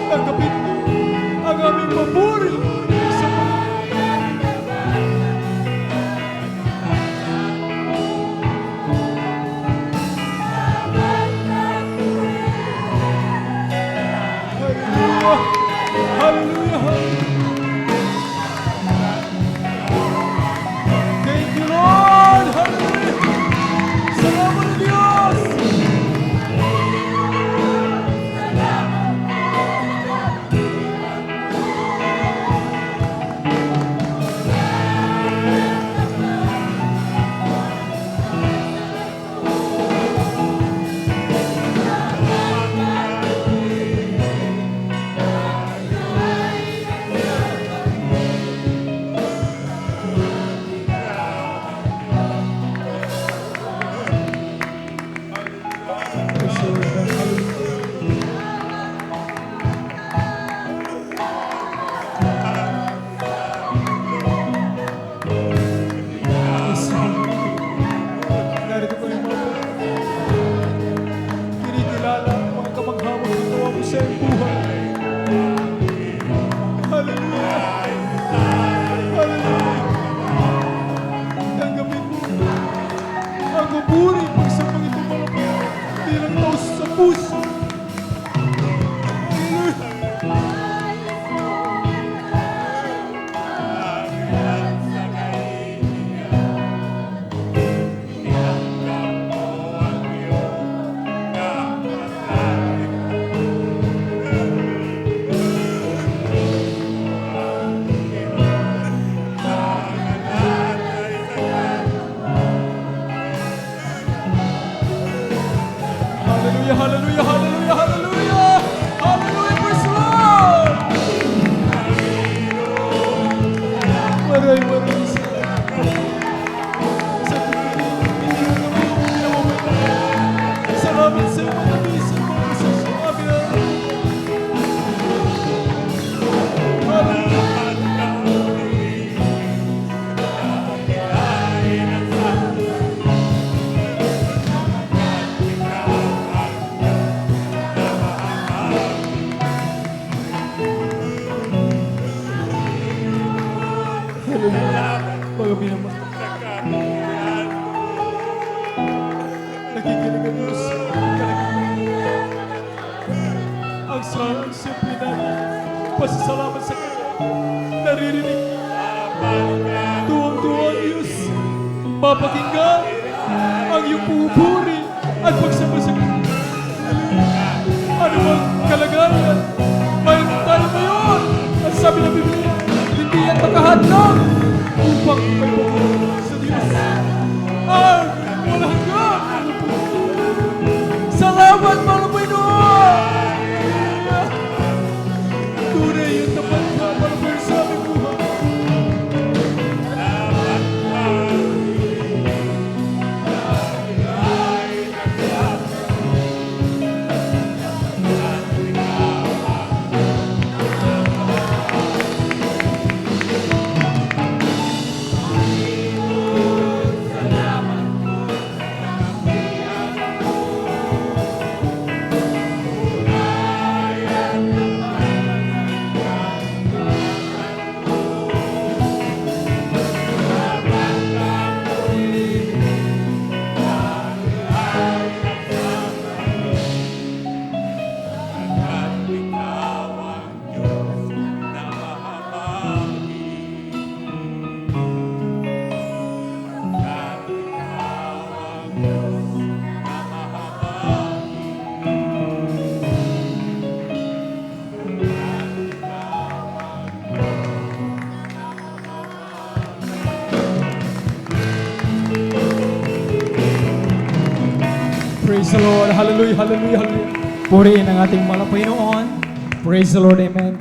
Tanggapin mo ang aming papuri sa Hallelujah! Hallelujah! Thank you, Lord! Hallelujah! Salamat na Diyos! Narito ko yung mga kinikilala ang mga kamanghamang ginawa mo sa iyong buhay. Hallelujah! Hallelujah! Tanggapin mo ang papuri pagsambang itong mga bilang taos sa puso. Hallelujah, hallelujah, hallelujah, hallelujah! Hallelujah, praise the Lord! Maraming salamat. Sa pagpipilihan ng mga pinamamagitan. Salamat sa mga nabisa mo sa sinabi na. Hallelujah! Mga minamahal. Nakikinig ang Diyos. Ang simple na pasasalamat sa Kanya. Naririnig. Tuwang-tuwa ang Diyos. Papakinggan ang iyong pupuri at pagsama sa Kanya. Ano bang kalagayan? Mayroon tayo ngayon. At sabi ng Biblia, hindi yan makahadlang upang may pagkakas sa Diyos. Ay, walang hanggang! Salamat, mga Panginoon! Tunay yung tapat ka, mga sa aming buhay. Praise the Lord. Hallelujah, hallelujah, hallelujah. Purihin ang ating mahal na Panginoon. Praise the Lord, amen.